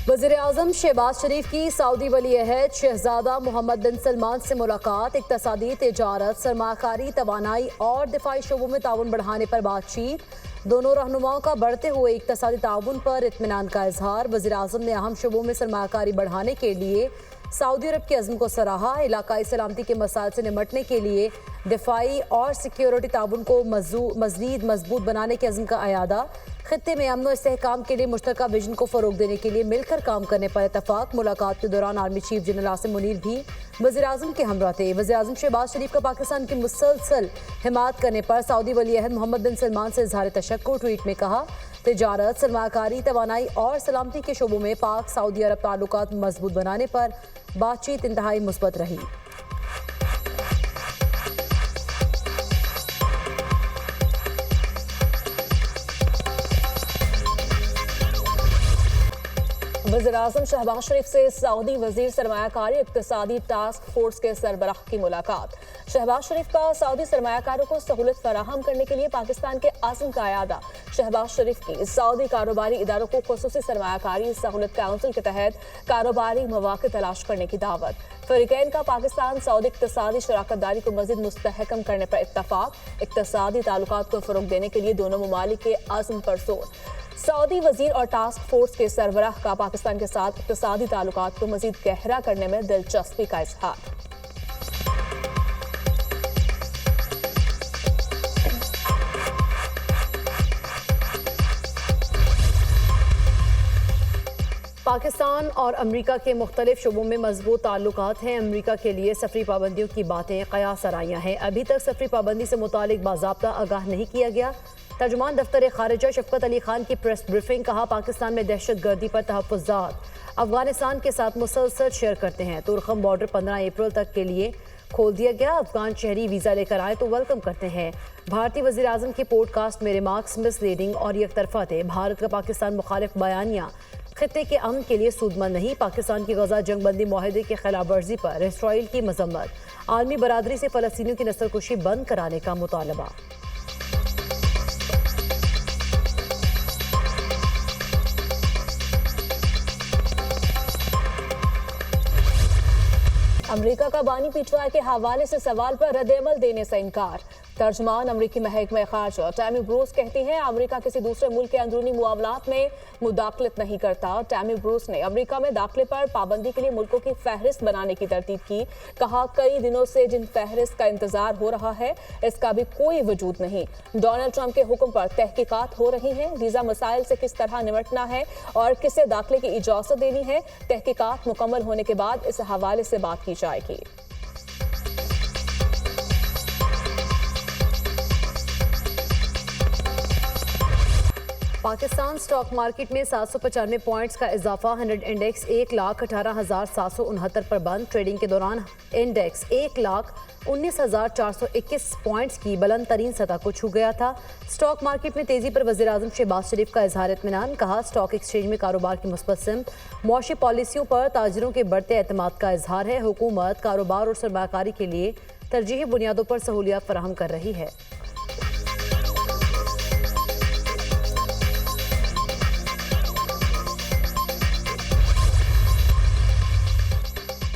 वज़ीर-ए-आज़म शहबाज शरीफ की सऊदी वली-ए-अहद शहजादा मोहम्मद बिन सलमान से मुलाकात। इक़्तिसादी, तिजारत, सरमाकारी, तवानाई और दिफाई शोबों में ताउन बढ़ाने पर बातचीत। दोनों रहनुमाओं का बढ़ते हुए इक़्तिसादी ताउन पर इत्मीनान का इजहार। वज़ीर-ए-आज़म ने अहम शोबों में सरमाकारी बढ़ाने के लिए सऊदी अरब के अज़्म को सराहा। इलाकाई सलामती के मसाइल से निमटने के लिए दिफाई और सिक्योरिटी ताउन को मज़ीद मजबूत बनाने के अज़्म का अयादा। खित्ते में अमन और इस्तेहकाम के लिए मुश्तरका विजन को फ़रोग देने के लिए मिलकर काम करने पर इतफाक़। मुलाकात के दौरान army chief general Asim Munir भी वज़ीर-ए-आज़म के हमरा थे। वज़ीर-ए-आज़म शहबाज शरीफ का पाकिस्तान की मुसलसल हिमायत करने पर सऊदी वली-अहद मोहम्मद बिन सलमान से इज़हार तशक्कुर। ट्वीट में कहा, तिजारत, सरमाकारी, तवानाई और सलामती के शोबों में पाक सऊदी अरब ताल्लुकात मजबूत बनाने पर बातचीत इंतहाई मुस्बत रही। वज़ीर-ए-आज़म शहबाज शरीफ से सऊदी वज़ीर सरमायाकारी इक़्तिसादी टास्क फोर्स के सरबराह की मुलाकात। शहबाज शरीफ का सऊदी सरमायाकारों को सहूलत फराहम करने के लिए पाकिस्तान के आज़म का अयादा। शहबाज शरीफ की सऊदी कारोबारी इदारों को खुसूसी सरमायाकारी सहूलत काउंसिल के तहत कारोबारी मौक़े तलाश करने की दावत। फ़रीक़ैन का पाकिस्तान सऊदी इक़्तिसादी शराकत दारी को मज़ीद मुस्तहकम करने पर इत्तफ़ाक़। इक़्तिसादी ताल्लुकात को फ़रोग़ देने के लिए दोनों ममालिक के आज़म पर जोर। सऊदी वज़ीर और टास्क फोर्स के सरबराह का पाकिस्तान के साथ इक़्तिसादी ताल्लुकात को मज़ीद गहरा करने में दिलचस्पी का इज़हार। पाकिस्तान और अमरीका के मुख्तलिफ शोबों में मजबूत ताल्लुकात हैं। अमरीका के लिए सफरी पाबंदियों की बातें कयास आराइयाँ हैं। अभी तक सफरी पाबंदी से मुतालिक बाज़ाब्ता आगाह नहीं किया गया। तर्जुमान दफ्तर खारिजा शफकत अली खान की प्रेस ब्रीफिंग। कहा, पाकिस्तान में दहशत गर्दी पर तहफ़्फ़ुज़ात अफगानिस्तान के साथ मुसलसल शेयर करते हैं। तुरखम बॉर्डर 15 अप्रैल तक के लिए खोल दिया गया। अफगान शहरी वीज़ा लेकर आए तो वेलकम करते हैं। भारतीय वज़ीर-ए-आज़म के पॉडकास्ट में रिमार्क्स मिसलीडिंग और एकतरफा थे। भारत का पाकिस्तान मुखालिफ बयानिया खित्ते के अमन के लिए सूदमंद नहीं। पाकिस्तान की गजा जंगबंदी मुआहदे की खिलाफ वर्जी पर इसराइल की मजम्मत। आलमी बरादरी से फ़लस्तीनियों की नस्लकुशी बंद कराने का मुतालबा। अमरीका का बानी पीछवाई के हवाले से सवाल पर रद्द-ए-अमल देने से इनकार। तर्जुमान अमरीकी महकमा खारजा टैमी ब्रूस कहती हैं, अमरीका किसी दूसरे मुल्क के अंदरूनी मामलात में मुदाखलत नहीं करता। टैमी ब्रूस ने अमरीका में दाखिले पर पाबंदी के लिए मुल्कों की फहरिस्त बनाने की तरतीब की। कहा, कई दिनों से जिन फहरिस्त का इंतजार हो रहा है इसका भी कोई वजूद नहीं। डोनाल्ड ट्रंप के हुक्म पर तहकीकात हो रही हैं। वीज़ा मसाइल से किस तरह निमटना है और किसे दाखिले की इजाज़त देनी है, तहकीकात मुकम्मल होने के बाद इस हवाले से बात की जाएगी। पाकिस्तान स्टॉक मार्केट में 795 पॉइंट्स का इजाफा। 100 इंडेक्स 1,18,769 पर बंद। ट्रेडिंग के दौरान इंडेक्स 1,19,421 पॉइंट्स की बुलंद तरीन सतह को छू गया था। स्टॉक मार्केट में तेजी पर वज़ीर-ए-आज़म शहबाज शरीफ का इजहार इत्मीनान। कहा, स्टॉक एक्सचेंज में कारोबार की मुस्बत सिमत। मौशी पॉलिसियों पर ताजिरों के बढ़ते एतमाद का इजहार है। हुकूमत कारोबार और सरमाकारी के लिए तरजीही बुनियादों पर सहूलियात फराहम कर रही है।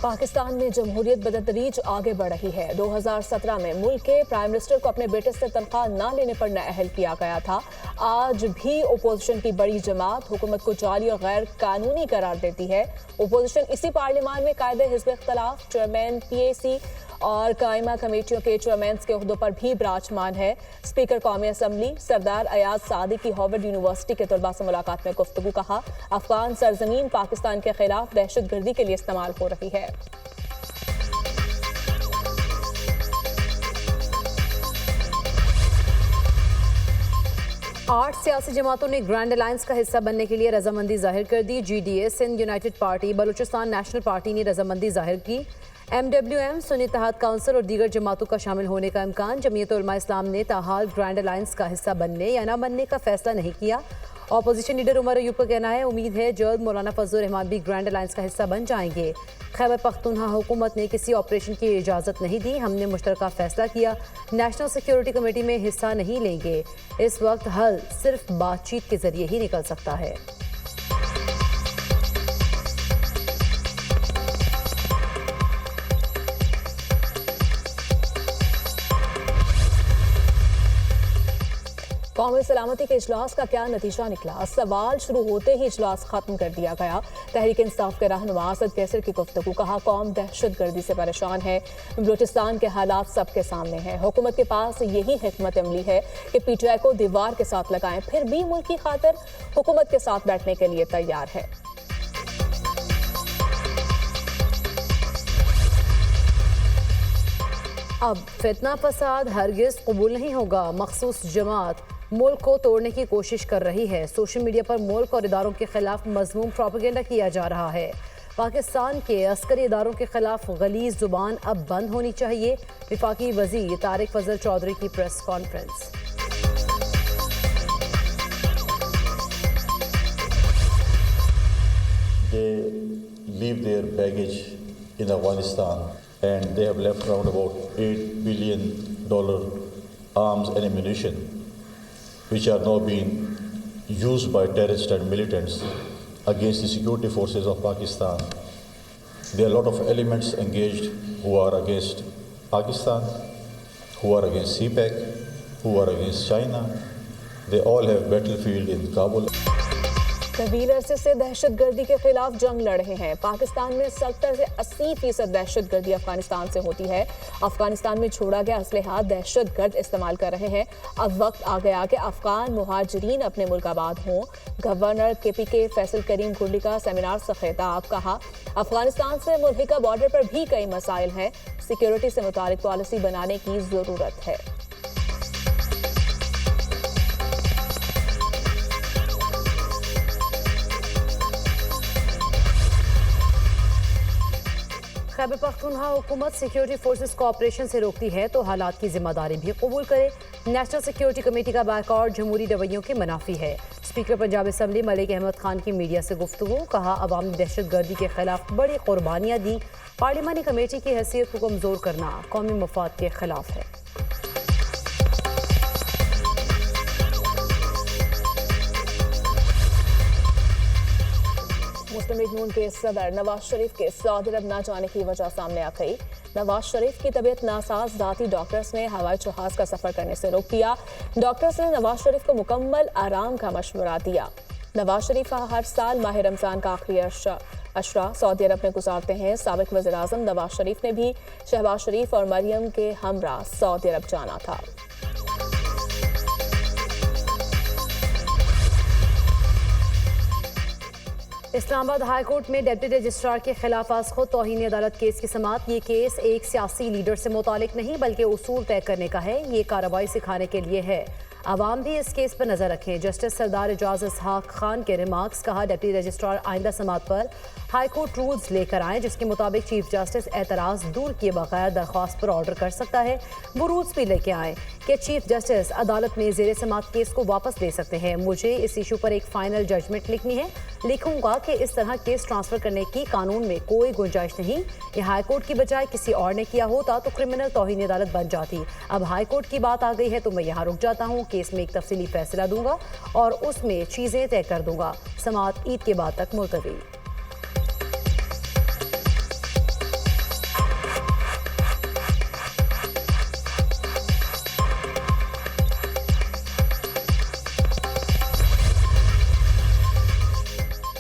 पाकिस्तान में जमहूरियत बदतदरीज आगे बढ़ रही है। 2017 में मुल्क के प्राइम मिनिस्टर को अपने बेटे से तनख्वाह न लेने पर नाअहल किया गया था। आज भी ओपोजिशन की बड़ी जमात हुकूमत को जाली और गैर कानूनी करार देती है। ओपोजिशन इसी पार्लियामान में कायदे हिज़्ब इख्तिलाफ, चेयरमैन PAC और कायमा कमेटियों के चेयरमैन के ओहदों पर भी विराजमान है। स्पीकर कौमी असम्बली सरदार अयाज सादी की हार्वर्ड यूनिवर्सिटी के तलबा से मुलाकात में गुफ्तगू। कहा, अफगान सरजमीन पाकिस्तान के खिलाफ दहशतगर्दी के लिए इस्तेमाल हो रही है। आठ सियासी जमातों ने ग्रैंड अलायंस का हिस्सा बनने के लिए रजामंदी जाहिर कर दी। GDA, Sindh united party, Balochistan national party ने रजामंदी जाहिर की। MWM, सुन्नी इत्तेहाद काउंसिल और दीगर जमातों का शामिल होने का इम्कान। जमीयत उलमा इस्लाम ने ताहाल ग्रैंड अलायंस का हिस्सा बनने या न बनने का फैसला नहीं किया। अपोजिशन लीडर उमर अयूब का कहना है, उम्मीद है जल्द मौलाना फजल रहमान भी ग्रैंड अलायंस का हिस्सा बन जाएंगे। खैबर पख्तूनख्वा हुकूमत ने किसी ऑपरेशन की इजाज़त नहीं दी। हमने मुश्तरका फैसला किया, नेशनल सिक्योरिटी कमेटी में हिस्सा नहीं लेंगे। इस वक्त हल सिर्फ बातचीत के जरिए ही निकल सकता है। कौमी सलामती के इजलास का क्या नतीजा निकला? सवाल शुरू होते ही इजलास खत्म कर दिया गया। तहरीक इंसाफ के रहनुमा असद कैसर की गुफ्तगू, कहा कौम दहशतगर्दी से परेशान है, बलूचिस्तान के हालात सबके सामने हैं। हुकूमत के पास यही हिकमत अमली है कि पीटीआई को दीवार के साथ लगाएं, फिर भी मुल्क की खातिर हुकूमत के साथ बैठने के लिए तैयार है। अब फितना फसाद हरगिज कबूल नहीं होगा। मखसूस जमात मुल्क को तोड़ने की कोशिश कर रही है। सोशल मीडिया पर मुल्क और इदारों के खिलाफ मज़मूम प्रोपेगेंडा किया जा रहा है। पाकिस्तान के अस्करी इदारों के खिलाफ गलीज़ जुबान अब बंद होनी चाहिए। वफाकी वज़ीर तारिक फजल चौधरी की press conference. They leave their baggage in Afghanistan and they have left around about $8 billion arms and ammunition, which are now being used by terrorists and militants against the security forces of Pakistan. There are a lot of elements engaged who are against Pakistan, who are against CPEC, who are against China. They all have battlefield in Kabul. तवील अरसे से दहशतगर्दी के खिलाफ जंग लड़ रहे हैं। पाकिस्तान में 70 से 80% दहशतगर्दी अफगानिस्तान से होती है। अफगानिस्तान में छोड़ा गया असलहा दहशतगर्द इस्तेमाल कर रहे हैं। अब वक्त आ गया कि अफगान मुहाजिरीन अपने मुल्क आबाद हों। गवर्नर KPK फैसल करीम कुर्ली का सेमिनार से खिताब, कहा अफगानिस्तान से मुल्हिका बॉर्डर पर भी कई मसाइल हैं, सिक्योरिटी से मुतालिक पॉलिसी बनाने की ज़रूरत है। खैबर पख्तूनख्वा हुकूमत सिक्योरिटी फोर्सेस को ऑपरेशन से रोकती है तो हालात की जिम्मेदारी भी कबूल करे। नेशनल सिक्योरिटी कमेटी का बैकआउट जमहूरी रवैयों के मुनाफी है। स्पीकर पंजाब असम्बली मलिक अहमद खान की मीडिया से गुफ्तगू, कहा अवामी दहशतगर्दी के खिलाफ बड़ी कुर्बानियाँ दी, पार्लिमानी कमेटी की हैसियत को कमज़ोर करना कौमी मफाद के खिलाफ है। मुस्लिम लीग नून के सदर नवाज शरीफ के सऊदी अरब न जाने की वजह सामने आ गई। नवाज शरीफ की तबीयत नासाज दाती डॉक्टर्स ने हवाई जहाज का सफर करने से रोक दिया। डॉक्टर्स ने नवाज शरीफ को मुकम्मल आराम का मशवरा दिया। नवाज शरीफ हर साल माह रमजान का आखिरी अशरा सऊदी अरब में गुजारते हैं। साबिक वज़ीर आज़म नवाज शरीफ ने भी शहबाज शरीफ और मरियम के हमरा सऊदी अरब जाना था। इस्लामाबाद हाई कोर्ट में डिप्टी रजिस्ट्रार के खिलाफ आज खुद तौहीन अदालत केस की समाअत। ये केस एक सियासी लीडर से मुतालिक नहीं बल्कि उसूल तय करने का है। ये कार्रवाई सिखाने के लिए है। आवाम भी इस केस पर नजर रखें। जस्टिस सरदार एजाज इसहाक खान के रिमार्क्स, कहा डिप्टी रजिस्ट्रार आइंदा समाअत पर हाई कोर्ट रूल्स लेकर आएँ जिसके मुताबिक चीफ जस्टिस एतराज़ दूर किए बगैर दरख्वास्त पर ऑर्डर कर सकता है। वो रूल्स भी लेके आएँ कि चीफ जस्टिस अदालत में ज़ेर समाअत केस को वापस ले सकते हैं। मुझे इस इशू पर एक फाइनल जजमेंट लिखनी है, लिखूंगा कि इस तरह केस ट्रांसफर करने की कानून में कोई गुंजाइश नहीं। ये हाई कोर्ट की बजाय किसी और ने किया होता तो क्रिमिनल तौहीन अदालत बन जाती। अब हाई कोर्ट की बात आ गई है तो मैं यहाँ रुक जाता हूँ। केस में एक तफसीली फैसला दूंगा और उसमें चीजें तय कर दूंगा। समाअत ईद के बाद तक मुलतवी।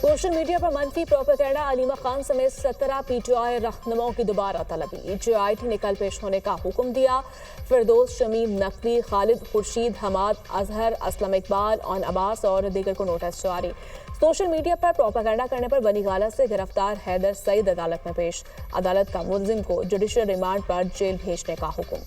सोशल मीडिया पर मनफी प्रोपेगेंडा, अलीमा खान समेत 17 PTI रहनुमाओं की दोबारा तलबी। JIT ने कल पेश होने का हुक्म दिया। फिरदौस, शमीम नकवी, खालिद खुर्शीद, हमाद अजहर, असलम इकबाल, ऑन अब्बास और दीगर को नोटिस जारी। सोशल मीडिया पर प्रोपेगेंडा करने पर बनी गाला से गिरफ्तार हैदर सईद अदालत में पेश। अदालत का मुलजिम को जुडिशियल रिमांड पर जेल भेजने का हुक्म।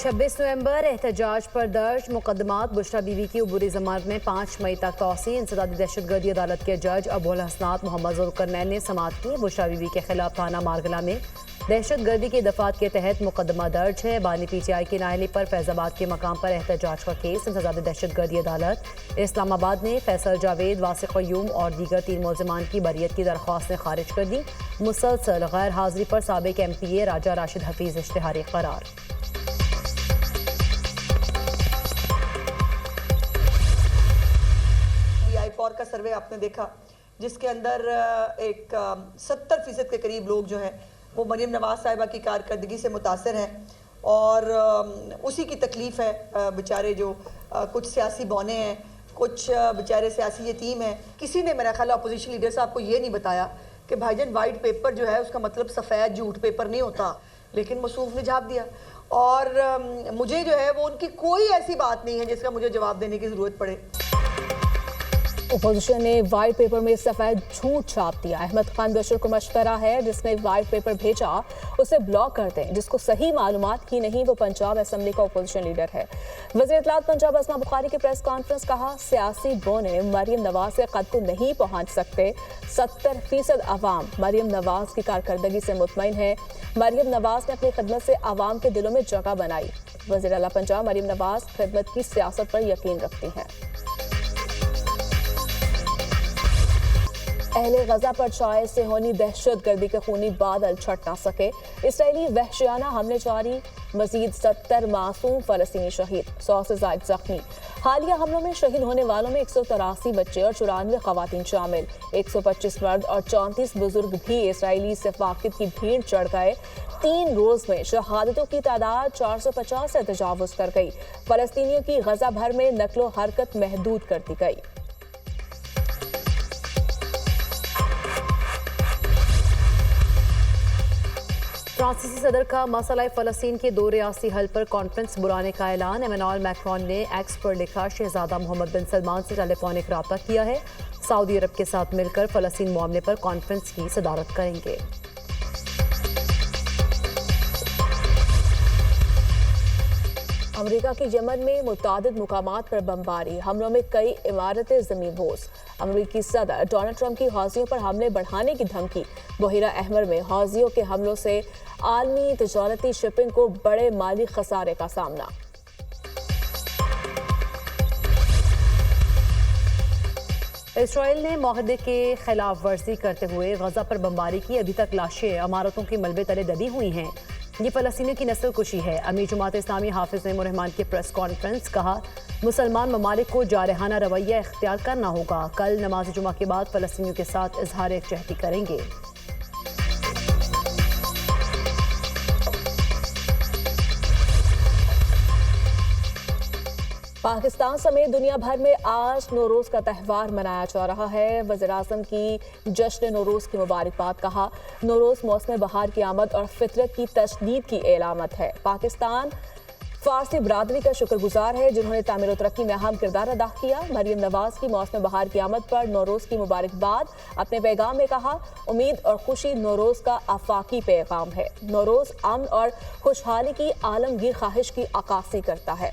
26 नवंबर एहतजाज पर दर्ज मुकदमात। बुशरा बीवी की अबूरी जमानत में 5 मई तक तौसी। इंसदादी दहशतगर्दी अदालत के जज अबुल हसनात मोहम्मद ज़ुल्करनैन ने समाअत की। बुशरा बीवी के खिलाफ थाना मारगला में दहशतगर्दी की दफात के तहत मुकदमा दर्ज है। बानी PTI की नाअहली पर फैजाबाद के मकाम पर एहतजाज का केस। इंसदादी दहशतगर्दी अदालत इस्लामाबाद ने फैसल जावेद, वासिक क़य्यूम और दीगर 3 मुलज़िमान की बरियत की दरख्वास्तें खारिज कर दी। मुसलसल गैर हाजिरी पर साबिक MPA राजा राशिद हफीज़ इश्तिहारी करार। फॉर का सर्वे आपने देखा जिसके अंदर एक 70% के करीब लोग जो है वो मरीम नवाज साहिबा की कारकर्दगी से मुतासर हैं और उसी की तकलीफ़ है। बेचारे जो कुछ सियासी बौने हैं, कुछ बेचारे सियासी यतीम हैं। किसी ने मेरा ख्याल अपोजिशन लीडर साहब को ये नहीं बताया कि भाईजान वाइट पेपर जो है उसका मतलब सफ़ेद झूठ पेपर नहीं होता, लेकिन मसूफ ने जवाब दिया। और मुझे जो है वो उनकी कोई ऐसी बात नहीं है जिसका मुझे जवाब देने की ज़रूरत पड़े। अपोजिशन ने व्हाइट पेपर में सफेद झूठ छाप दिया। अहमद खान बशर को मशवरा है जिसने व्हाइट पेपर भेजा उसे ब्लॉक कर दें। जिसको सही मालूमात ही नहीं वो पंजाब असेंबली का अपोजिशन लीडर है। वज़ीर इत्तलात पंजाब अस्मा बुखारी की प्रेस कॉन्फ्रेंस, कहा सियासी बोने मरीम नवाज के कद को नहीं पहुंच सकते। 70% अवाम मरीम नवाज की कारकर्दगी से मुतमईन है। मरीम नवाज ने अपनी खिदमत से अवाम के दिलों में जगह बनाई। वज़ीर आला पंजाब मरीम नवाज खिदमत की सियासत पर यकीन रखती हैं। अहले गजा पर चाय से होनी दहशतगर्दी के खूनी बादल छट ना सके। इसराइली वहशियाना हमले जारी, मजीद 70 मासूम फलस्तीनी शहीद, 100 से ज्यादा जख्मी। हालिया हमलों में शहीद होने वालों में 183 बच्चे और 94 खवातीन शामिल। 125 मर्द और 34 बुजुर्ग भी इसराइली सिफाकित की भीड़ चढ़ गए। 3 रोज में शहादतों की तादाद 450 से तजावुज कर गई। फलस्तीनियों की गजा भर में नकलो हरकत महदूद कर दी गई। फ्रांसीसी सदर का मसला फ़लस्तीन के 2 रियासी हल पर कॉन्फ्रेंस बुलाने का ऐलान। एमेनुएल मैक्रोन ने एक्स पर लिखा, शहजादा मोहम्मद बिन सलमान से टेलीफोनिक रब्ता किया है। सऊदी अरब के साथ मिलकर फ़लस्तीन मामले पर कॉन्फ्रेंस की सदारत करेंगे। अमेरिका की यमन में मुतादिद मुकामात पर बमबारी, हमलों में कई इमारतें ज़मींदोज़। अमेरिकी सदर डोनाल्ड ट्रंप की हौजियों पर हमले बढ़ाने की धमकी। बहिरा अहमर में हौजियों के हमलों से आलमी तजारती शिपिंग को बड़े माली खसारे का सामना। इसराइल ने मुआहदे के खिलाफ वर्जी करते हुए गजा पर बमबारी की। अभी तक लाशें इमारतों के मलबे तले दबी हुई हैं। ये फ़लस्तीनियों की नस्ल कुशी है। अमीर जमात इस्लामी हाफिज रहमान की प्रेस कॉन्फ्रेंस, कहा मुसलमान ममालिक को जारहाना रवैया इख्तियार करना होगा। कल नमाज जुमा के बाद फ़लस्तीनियों के साथ इजहार यकजहती करेंगे। पाकिस्तान समेत दुनिया भर में आज नौरोज़ का त्यौहार मनाया जा रहा है। वज़ीर आज़म की जश्न नौरोज़ की मुबारकबाद, कहा नौरोज़ मौसम बहार की आमद और फितरत की तजदीद की एलामत है। पाकिस्तान फारसी बरादरी का शुक्रगुजार है जिन्होंने तामीर और तरक्की में अहम किरदार अदा किया। मरीम नवाज की मौसम बहार की आमद पर नौरोज़ की मुबारकबाद। अपने पैगाम में कहा उम्मीद और खुशी नौरोज़ का आफाकी पैगाम है। नौरोज़ अमन और खुशहाली की आलमगीर ख्वाहिश की अक्कासी करता है।